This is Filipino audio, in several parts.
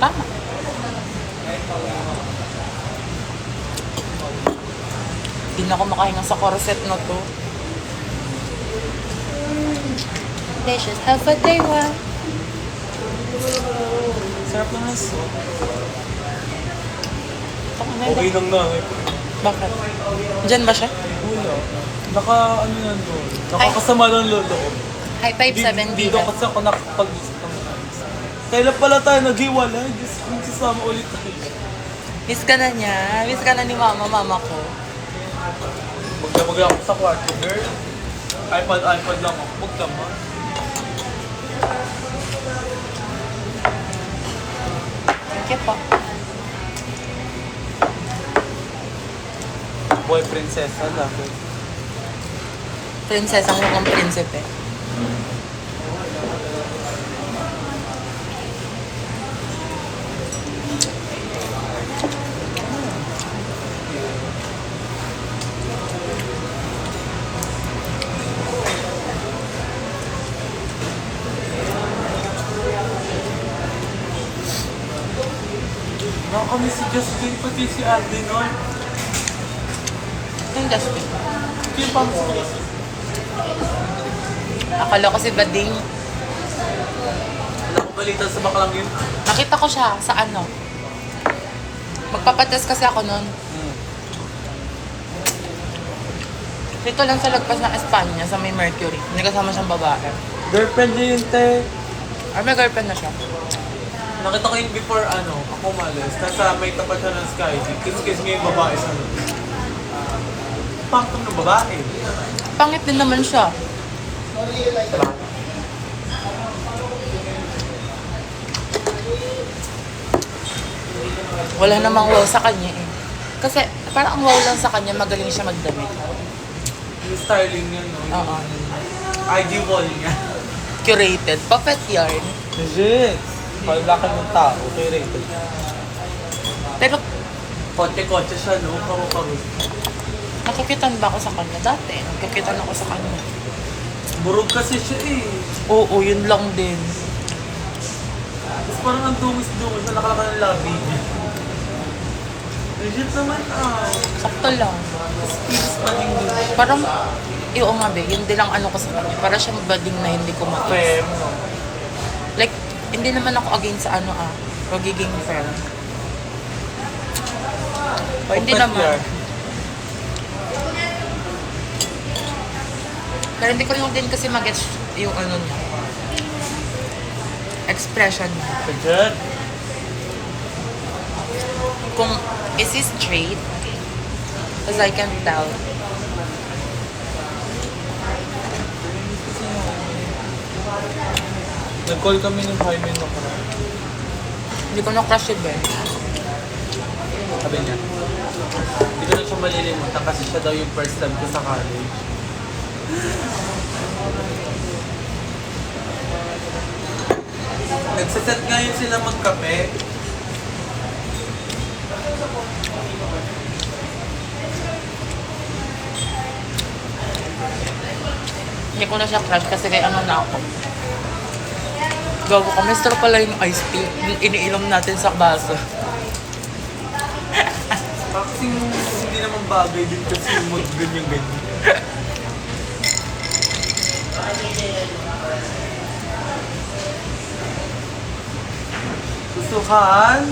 Tama. Hindi na ako makahinga sa corset na to. Delicious. Have a day, one. Sarap na nga so. Okay lang na eh. Bakit? Diyan ba siya? Wala. Ano yan doon? Nakakasama ng lolo ko. High 5-7 Dito kasi ako nakapag-visit ng ayos. Kailan pala tayo naghiwalay? Diyos ko, sasama ulit tayo. Miss ka na niya. Miss ka na ni mama ko. Magdamag ako sa kwarto, girl. iPad lang ako. Magdamag. Thank you po. Boy, prinsesa lang. Prinsesa ko ng prinsipe. Nakakami si Justin, pati si Alden, no? Yung Justin. Yung pang si Justin. Akala ko si Bading. Wala ko balita sa baklang yun. Nakita ko siya sa ano. Magpapatas kasi ako nun. Dito lang sa lagpas ng Espanya, sa may Mercury. Hindi kasama siyang babae. Girlfriend niya yun, te. Ay, may girlfriend na siya. Nakita ko yun before, ako umalis. Nasa may tapat siya ng Sky. Kiss nga yung babae sa ano. Pangtong ng babae. Pangit din naman siya. Wala namang wow sa kanya eh. Kasi parang ang wow lang sa kanya, magaling siya magdamit. Yung styling niya, no? Oo. IG wall niya. Curated. Puppet yarn. Legit. Palaki ng tao. Okay, rated. Pero Kotse-kotse siya, no? Karu-karu. nakikitan ba ako sa kanya dati? Nagkakitan ako sa kanya. Burog kasi siya eh. Oo, yun lang din. Tapos parang ang dungis-dungis na nakalaka ng labi niya. Legit naman Sakto lang. Skills pa din dun. Parang, oo nga be, yun din lang ano ko sa kanya. Para siyang bading na hindi ko Fem, matis. no? Like, hindi naman ako against sa pagiging fair. O, hindi Puppet naman. yarn. Pero hindi ko din kasi mag-gets yung ano niya. Expression niya. Legit. Kung is he straight, as I can tell. Nag-call kami ng Jaime na parang. Hindi ko na-crush si Ben. Sabi niya, hindi ko na siya malilimutan kasi siya daw yung first time ko sa college. Nagsaset ngayon sila magkape. Hindi ko na siya crush kasi kay ano na ako. Gago ka, mister pala yung ice tea. Yung iniinom natin sa baso. Kasi hindi naman bagay din kasi yung mood ganyan-ganyan. Gustuhan?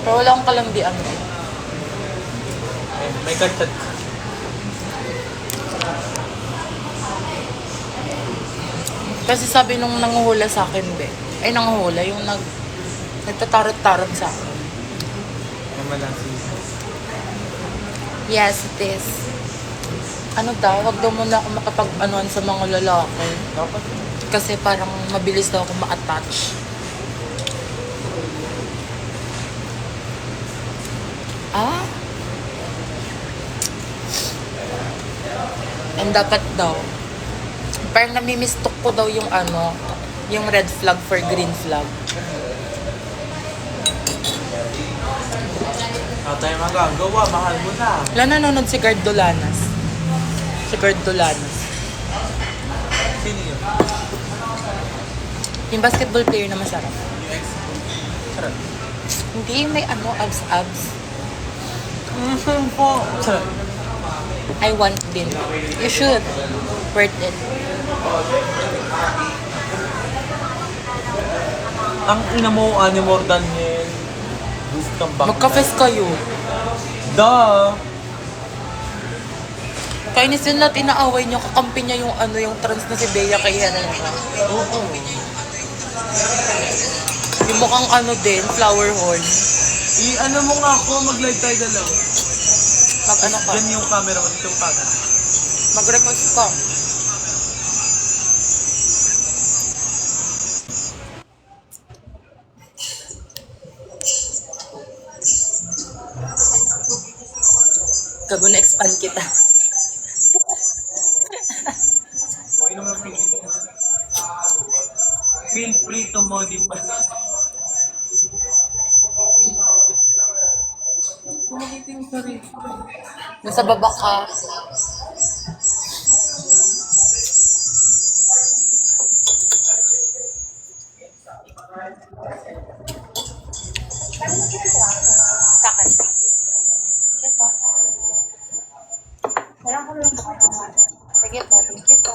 Pero wala akong kalandian. May kachat. Kasi sabi nung nanguhula sa akin, be. Ay, nanguhula, yung nagtatarot-tarot sa akin. May malansi. Yes, it is. Ano daw, wag daw muna ako makapag-anuan sa mga lalaki. Dapat. Kasi parang mabilis daw ako ma-attach. Ah? And dapat daw, Parang namimistock ko daw yung ano, yung red flag for green flag. Wala tayong magagawa, mahal mo na. Wala nanonood si Guard Dolanas. Si Guard Dolanas. Sino yun? Yung basketball player na masarap. Yung ex ko. Charot. Hindi, may ano, abs. Po. Charot. I want din. You should. Worth it. Ang ina mo, ano more than yan. Gusto kang bakla. Magka-fest kayo. Duh! Kainis yun lahat inaaway niyo, kakampi niya yung ano, yung trans na si Bea kay Herrera. Oo. Yung mukhang ano din, flower horn. I-ano mo nga ako, mag-live tayo dalawa. Mag-ano ka? Yan yung camera mo, dito yung camera. Mag-request ka. Gago na-expand kita. Okay naman ang feel free to modify. Kumakita yung sarili. Nasa baba ka. Takan. Kito. Walang ko lang ba? Sige po, thank you po.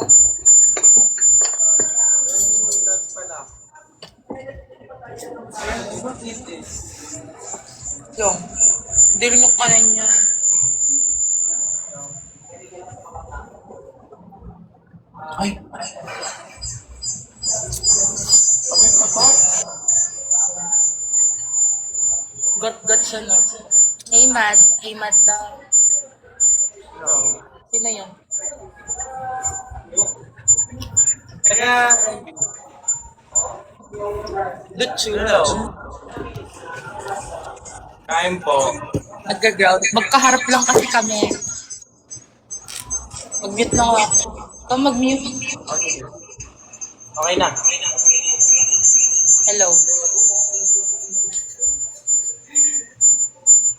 What is this? Yung, dirin yung kanan niya. Ay! Got siya na. Hey, Mad. Hey, Mad daw. Sino yun? Teka! Luchu. Hello! Kain po. Nag-ground. Magkaharap lang kasi kami. Mag-mute na nga ako. Ito mag-mute. Okay. Okay na. Hello.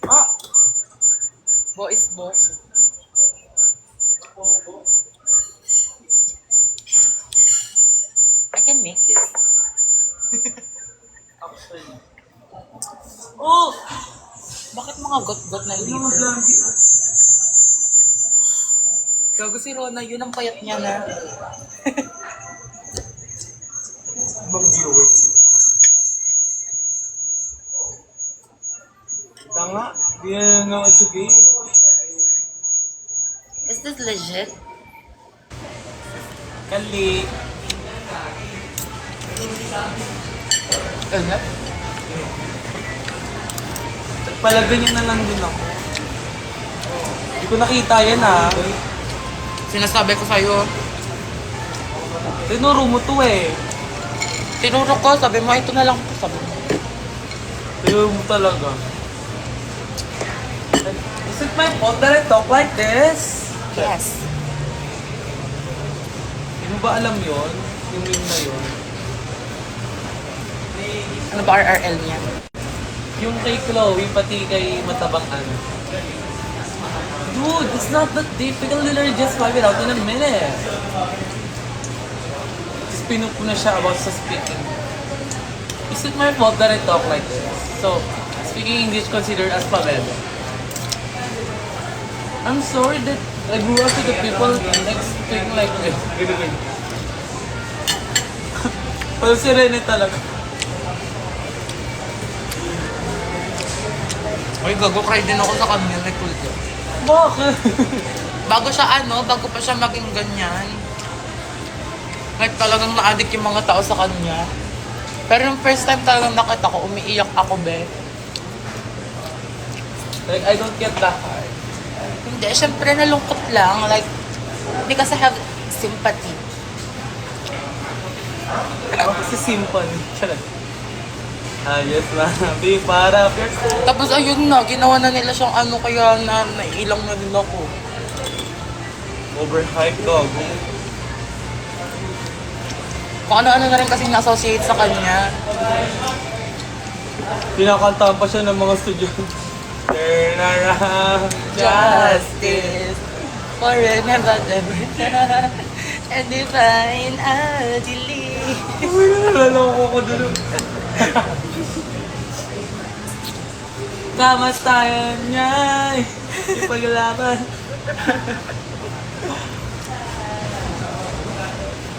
Ah! Bo is bo. I can make this. Actually. Oh! Bakit mga got-got na Ano dito? mga blanket? Gago si Rona, yun ang payat niya na. Mag-viewer. Tanga. Di na know it's okay. Is this legit? Kali. Ano? Pala ganyan na lang din ako. Hindi ko nakita yan ah. Sinasabi ko sa'yo. Tinuro mo to eh. Tinuro ko, sabi mo, ito na lang po, sabi mo. Tinuro mo talaga. Is it my fault that I talk like this? Yes. Hindi mo ba alam yon? Yung meme na yun? Ano ba RRL niya? Yung kay Chloe, pati kay matabang ano. Dude, it's not that difficult. Literally just wipe it out in a minute. Just pinup ko na siya about sa speaking. Is it my fault that I talk like this? So, speaking English considered as pabebe. I'm sorry that I grew up with the people like speaking like this. Pero si Rene talaga. Uy, gago, cry din ako sa kanya, may kulto. Bakit? Bago pa siya maging ganyan. Like talagang na-addict yung mga tao sa kanya. Pero yung first time talagang nakita ko, umiiyak ako, be. Like, I don't get that hard. Hindi, syempre nalungkot lang. Like, because I have sympathy. Ako kasi simple. Charot. Ayos na. Be para. Tapos ayun na, ginawa na nila siyang ano, kaya na nailang na din ako. Overhyped dog. Kung ano-ano na rin kasi na-associate sa kanya. Pinakantahan pa siya ng mga estudyante. Turn around, justice. Forever and ever. And divine Adili. Uy, nalaloko ko doon. Kamastayan niya. Ipaglaban.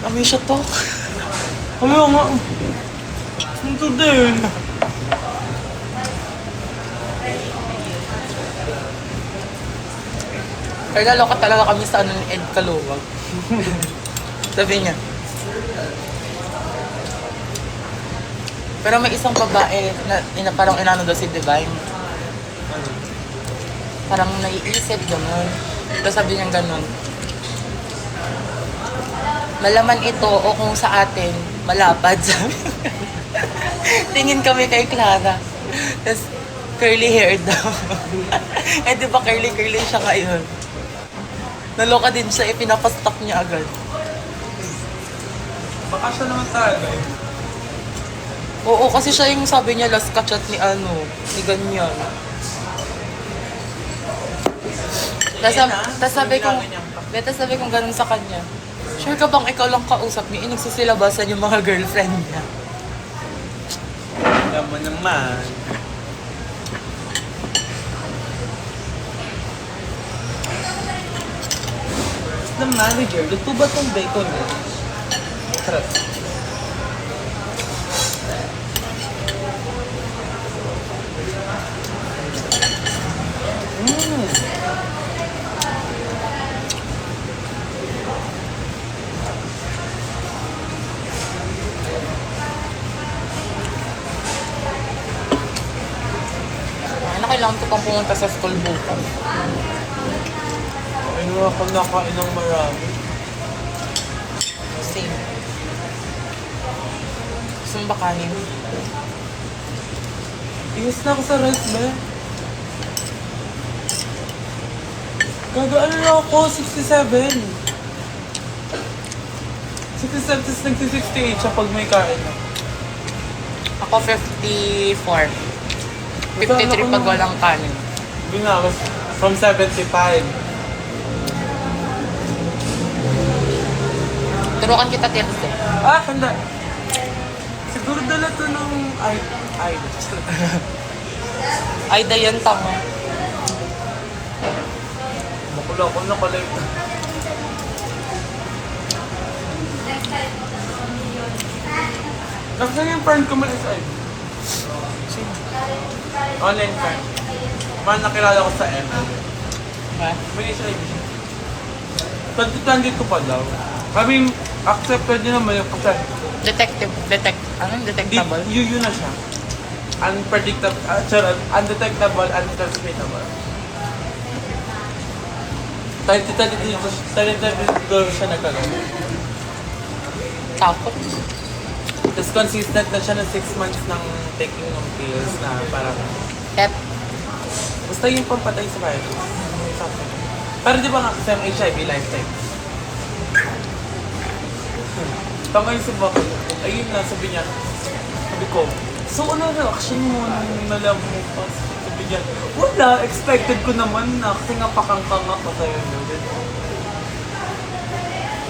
Amoy siya to. Ano nga? Ito din. Kaya lalo ka talaga kami sa ano ni Ed Kaluwag. Sabi niya. Pero may isang babae na parang inano daw si Divine. Parang naiisip gano'n. Tapos sabi niya gano'n. Malaman ito o kung sa atin, malapad. Sabi. Tingin kami kay Clara. Tapos curly hair daw. Eh di ba curly siya ngayon? Naloka din siya, pinapastak niya agad. Baka siya naman talaga eh. Oo, kasi siya yung sabi niya last kachat ni ano, ni ganyan. Tapos sabi kong ganun sa kanya. Sure ka bang ikaw lang kausap niya? Nagsisilabasan yung mga girlfriend niya. Alam mo naman. The manager, luto ba tong bacon eh? Sarap. Ano, kailangan ko pang pumunta sa school bukas. Ano ako nakain ng marami? Same. Gusto mo ba kanin? Tingis na ako sa rice, ba? Gagaan na ako, 67. 67, tapos nagsi-68 siya pag may kain na. Ako 54. 53 pag walang kanin. Binawas from 75. Turukan kita tirte. Ah, handa. Siguro dala to ng ay. Ay, dayan tanga. Bakula ko na kalay. Nasaan yung friend ko malis ay? Sino? Online friend. Man nakilala ko sa M. Ha? May isa siya. 2022 pa daw. Kami accepted niya naman yung kasi Anong detectable? yun na siya. Unpredictable, undetectable, untransmittable. 2022 siya nagkaroon. Takot. Tapos consistent na siya ng 6 months ng taking ng pills na parang Pep. basta yung pampatay sa virus. Something. Pero di ba nga kasi ang HIV lifetime? Tama yung sumakot. Ayun na, sabi niya. Sabi ko, so ano reaction mo nung nalaman mo pa? Sabi niya, wala, expected ko naman na kasi nga pakangkanga ko sa'yo.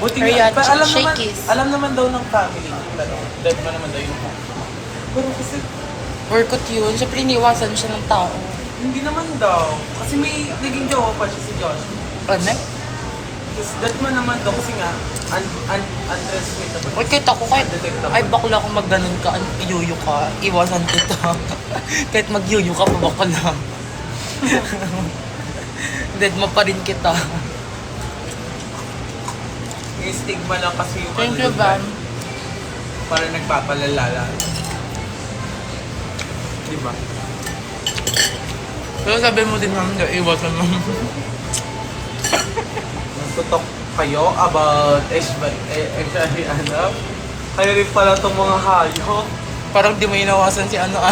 Buti Ayan, nga, shakies. alam naman daw ng family. Pero, dead pa naman daw yung pero kasi, Workout yun. Siyempre, iniwasan siya ng tao. hindi naman daw. Kasi may naging jowa pa siya si Josh. Ano? Tapos dead man naman daw kasi nga, untransmittable. Uy, kahit ako, Undetectable. ay bakla kung magganon ka, yuyu ka, iwasan kita. Kahit magyuyu ka, bakla. Dead mo pa rin kita. Yung stigma lang kasi yung Thank ano you, yun, Van. parang nagpapalalala. Diba? Pero sabi mo din naman, iwasan mo. Nagtutok kayo about HIV ano? Kayo rin pala itong mga hayop. Parang di mo inawasan si ano ah.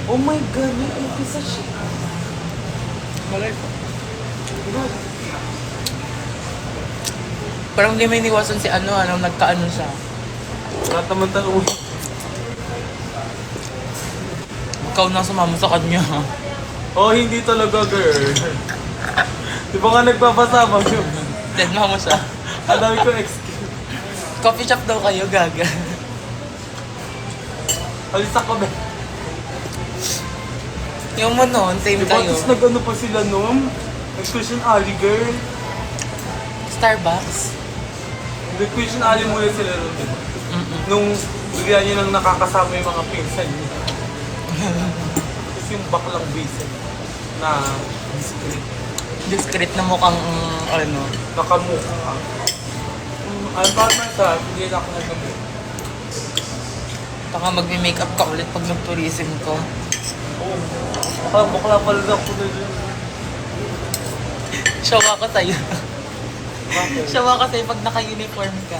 Oh my God, may umpisa siya. Malay po. Good. Parang hindi may iniwasan si ano, nagkaano siya. Lahat naman tanong. Ikaw na sumama sa kanya. Oh, hindi talaga, girl. Di ba nga nagpapasama yun? Dead mo siya. Ang dami ko excuse. Coffee shop daw kayo, gaga. Alis ako, be. Yung mo noon, same Diba, kayo. tapos nag-ano pa sila noon? Nag-Christian Ali, girl. Starbucks. Nag-Christian Ali muna sila noon, diba? Nung bigla niya nang nakakasama yung mga pinsan niya. Tapos yung baklang bisan na discreet. Discreet na mukhang, Nakamukha. Ay, parang sa hindi na ako nag-gabi. baka magme-makeup ka ulit pag nag-tourism ko. Oo. Parang bakla pala na ako na dyan. Show ako sa'yo. Bakit? Show ako sa'yo pag naka-uniform ka.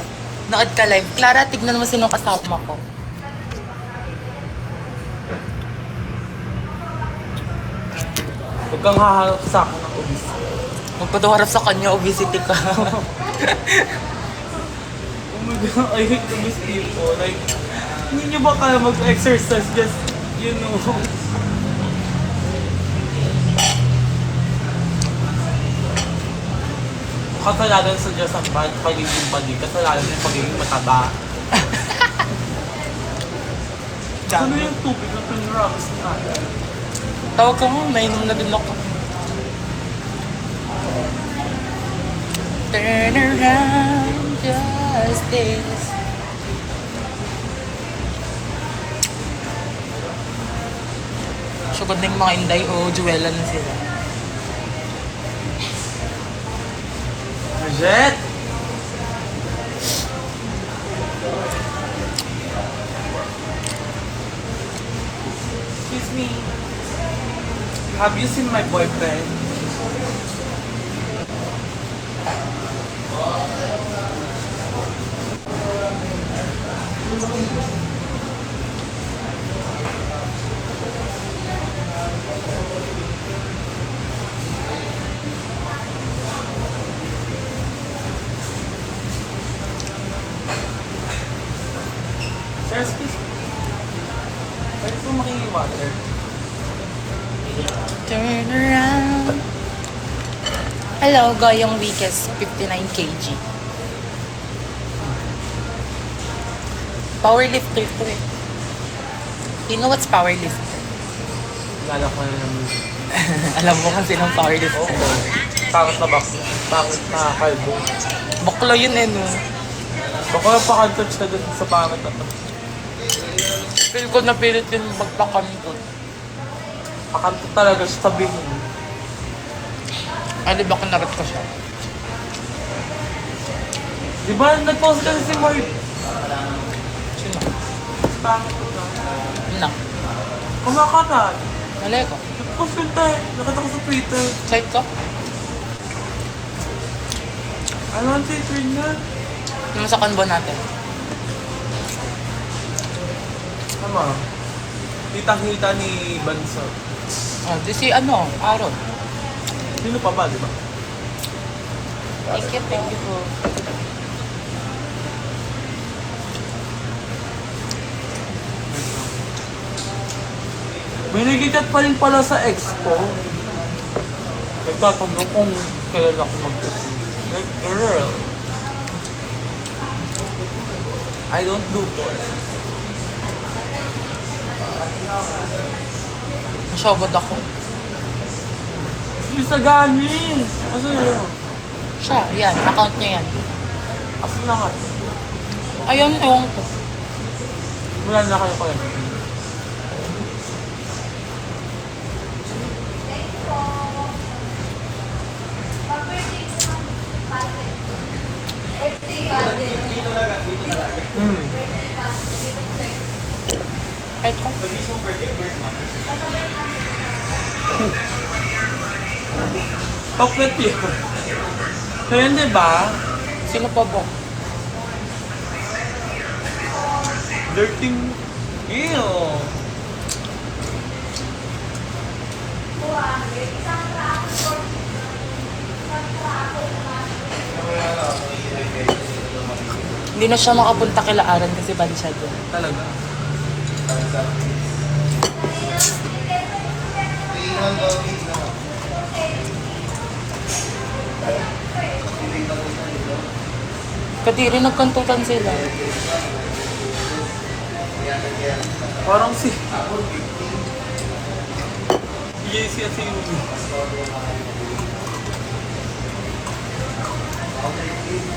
Nood ka live. Clara, tignan mo sino kasama ko. Huwag kang haharap sa akin ng obis. Magpatuharap sa kanya, obesity ka. Oh my God, I hate obese people. Like, hindi nyo ba kaya mag-exercise? Just, you know. Kasalanan sa Diyos ang pagiging bali. Kasalanan yung pagiging mataba. Ano yung tubig na pinrams na? Tawag ka mo, nainom na din ako. Turn around, justice. Sugod na yung mga Inday o Juwela na sila. Jet! Excuse me. Have you seen my boyfriend? Sir, excuse me. Pwede po makingi-water? Turn around. Hello, Goyong Weekes, 59 kg. Powerlifter to eh. You know what's powerlifter? Lala ko na naman. Alam mo kung sinong powerlifter. Oo. Pangit na bakla. Pangit na kalbo. Bakla yun eh, no? Baka pakantouch ka dun sa pangit na to. Feel ko na pilit yung magpakanto. Pakanto talaga siya sabihin. Ay, di ba kinarat ko siya? Di ba nag-post kasi si Mark? Sino? Pangit ko na. Na. Kumakakat. Mali ko. Nag-post yun tayo. Nakita ko sa Twitter. Side ko? Ano ang Twitter niya? Yung sa kanbo natin. Tama. Kitang-kita ni Banso. Oh, di si Aaron. Sino pa ba, di ba? Thank you po. May nagigat pa rin pala sa expo. Nagtatanong kung kailan ako mag-team. Like, girl. I don't do porn. Masyabad ako. Yung sa ganin. Asa yun? Siya, yan. Account niya yan. Asa na nga? Ayun, ewan ko. Wala na kayo kaya. Kahit ko. Chocolate yun. Kaya di ba? Sino pa ba? Dirty. Ew. Hindi na siya makapunta kila Aran kasi ban siya doon. Talaga. Kadiri nagkantutan sila. Parang si... Yes, yes, Yumi.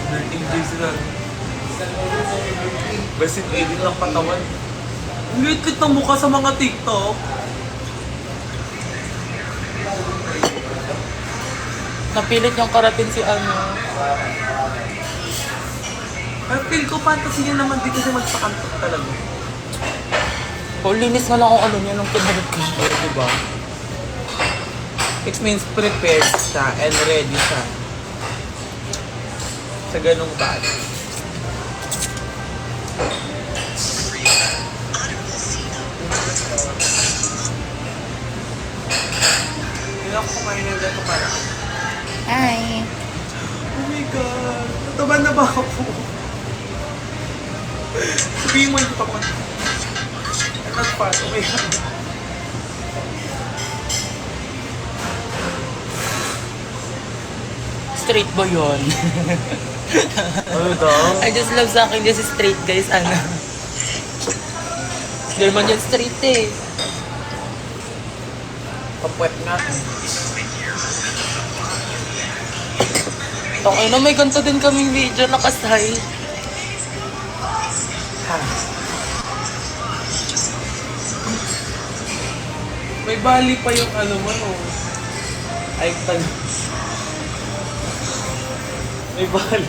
Dirting J sila. Best in edit ng katawan. Ang liit-lit ng mukha sa mga TikTok. Napilit niyang karatin si ano. Pero feel ko fantasy niya naman di kasi magpakantok talaga. O, linis nga lang kung ano niya nung kinabit ko. Pero diba? It means prepared siya and ready siya. Sa ganung bagay. Hindi ako kumain ng gato para. Hi! Oh my God! Nataba na ba ako? Sabihin mo yung kapag. I'm not fat. Oh my God. Straight boy yun. Ano daw? I just love sa akin just straight guys, ano. Hindi naman yan straight eh. Papuwet nga. Okay na, may ganito din kaming video nakasay. Ha? May bali pa yung ano mo, no? Ay, may bali.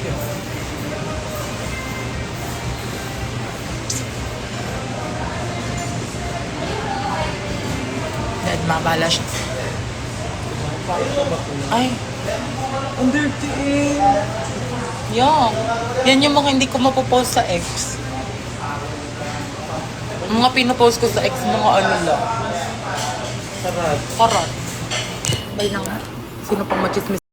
Dead, mabala siya. Ay, Ang dirty eh. yeah. Yan yung mga hindi ko mapopost sa ex. Mga pinopost ko sa ex, mga ano lang. Sarap. Karat. Bay na nga. Sino pang machismis?